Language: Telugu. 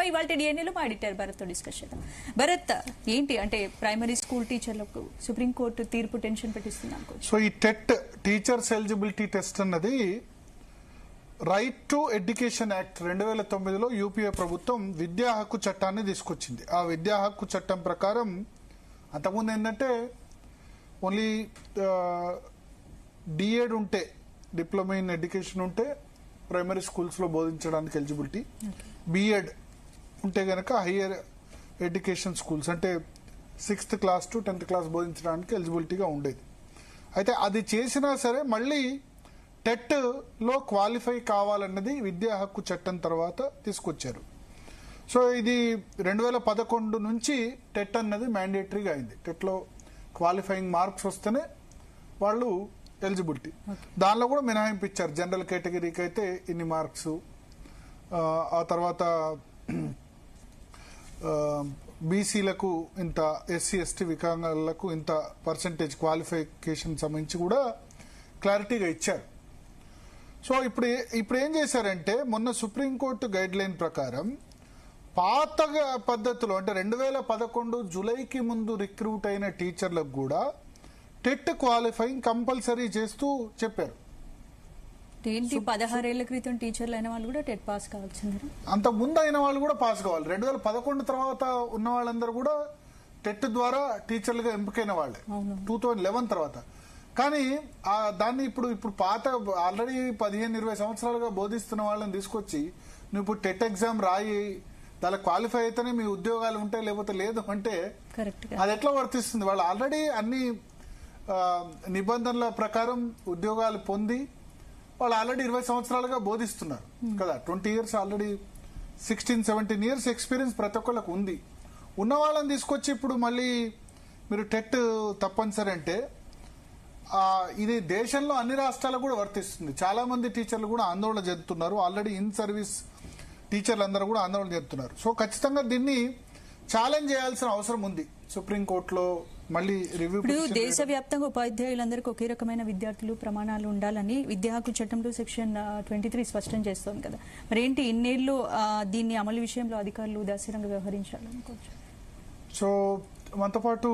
ఇవాళ డిఎన్ఏలో మా ఎడిటర్ భరత్తో డిస్కస్ చేద్దాం. భరత్, ఏంటి అంటే ప్రైమరీ స్కూల్ టీచర్లకు సుప్రీంకోర్టు తీర్పు టెన్షన్ పెట్టిస్తుంది అనుకోవచ్చు. సో ఈ టెట్ టీచర్స్ ఎలిజిబిలిటీ టెస్ట్ అన్నది రైట్ టు ఎడ్యుకేషన్ యాక్ట్ 2009లో యూపీఏ ప్రభుత్వం విద్యా హక్కు చట్టాన్ని తీసుకొచ్చింది. ఆ విద్యా హక్కు చట్టం ప్రకారం అంతకుముందు ఏంటంటే ఓన్లీ డిఎడ్ ఉంటే, డిప్లొమా ఇన్ ఎడ్యుకేషన్ ఉంటే ప్రైమరీ స్కూల్స్లో బోధించడానికి ఎలిజిబిలిటీ, బిఎడ్ ఉంటే కనుక హయ్యర్ ఎడ్యుకేషన్ స్కూల్స్ అంటే 6th class to 10th class బోధించడానికి ఎలిజిబిలిటీగా ఉండేది. అయితే అది చేసినా సరే మళ్ళీ టెట్లో క్వాలిఫై కావాలన్నది విద్యా హక్కు చట్టం తర్వాత తీసుకొచ్చారు. సో ఇది 2011 నుంచి టెట్ అన్నది మ్యాండేటరీగా అయింది. టెట్లో క్వాలిఫైయింగ్ మార్క్స్ వస్తేనే వాళ్ళు ఎలిజిబిలిటీ. దానిలో కూడా మినహాయింపు ఇచ్చారు. జనరల్ కేటగిరీకి అయితే ఇన్ని మార్క్స్, ఆ తర్వాత బీసీలకు ఇంత, ఎస్సీ ఎస్టీ వికలాంగులకు ఇంత పర్సంటేజ్ క్వాలిఫికేషన్ సంబంధించి కూడా క్లారిటీగా ఇచ్చారు. సో ఇప్పుడు ఏం చేశారంటే మొన్న సుప్రీంకోర్టు గైడ్ లైన్ ప్రకారం పాత పద్ధతిలో అంటే 2011 జూలైకి ముందు రిక్రూట్ అయిన టీచర్లకు కూడా టెట్ క్వాలిఫైయింగ్ కంపల్సరీ చేస్తూ చెప్పారు. ఏంటి 16 ఏళ్ల క్రితం టీచర్లు అయిన వాళ్ళు కూడా టెట్ పాస్ కావాల్సింది, అంతకు ముందు అయిన వాళ్ళు కూడా పాస్ కావాలి. 2011 తర్వాత ఉన్న వాళ్ళందరూ కూడా టెట్ ద్వారా టీచర్లుగా ఎంపికైన వాళ్ళే 2011 తర్వాత. కానీ దాన్ని ఇప్పుడు పాత ఆల్రెడీ 15-20 సంవత్సరాలుగా బోధిస్తున్న వాళ్ళని తీసుకొచ్చి నువ్వు ఇప్పుడు టెట్ ఎగ్జామ్ రాయి, దాని క్వాలిఫై అయితేనే మీ ఉద్యోగాలు ఉంటాయి లేకపోతే లేదు అంటే అది ఎట్లా వర్తిస్తుంది? వాళ్ళు ఆల్రెడీ అన్ని నిబంధనల ప్రకారం ఉద్యోగాలు పొంది వాళ్ళు ఆల్రెడీ 20 సంవత్సరాలుగా బోధిస్తున్నారు కదా. 20 years ఆల్రెడీ 16-17 years ఎక్స్పీరియన్స్ ప్రతి ఒక్కళ్ళకు ఉంది. ఉన్న వాళ్ళని తీసుకొచ్చి ఇప్పుడు మళ్ళీ మీరు టెట్ తప్పనిసరి అంటే ఇది దేశంలో అన్ని రాష్ట్రాలకు కూడా వర్తిస్తుంది. చాలా మంది టీచర్లు కూడా ఆందోళన చెందుతున్నారు. ఆల్రెడీ ఇన్ సర్వీస్ టీచర్లు అందరూ కూడా ఆందోళన చెందుతున్నారు. సో ఖచ్చితంగా దీన్ని ఛాలెంజ్ చేయాల్సిన అవసరం ఉంది సుప్రీంకోర్టులో. మళ్ళీ రివ్యూ. ఇప్పుడు దేశవ్యాప్తంగా ఉపాధ్యాయులందరికీ ఒకే రకమైన విద్యార్థులు ప్రమాణాలు ఉండాలని విద్యా హక్కు చట్టంలో సెక్షన్ 23 స్పష్టం చేస్తోంది కదా. మరి ఏంటి ఇన్నేళ్లు దీన్ని అమలు విషయంలో అధికారులు ఉదాసీనంగా వ్యవహరించాలనుకోవచ్చు? సో మనతో పాటు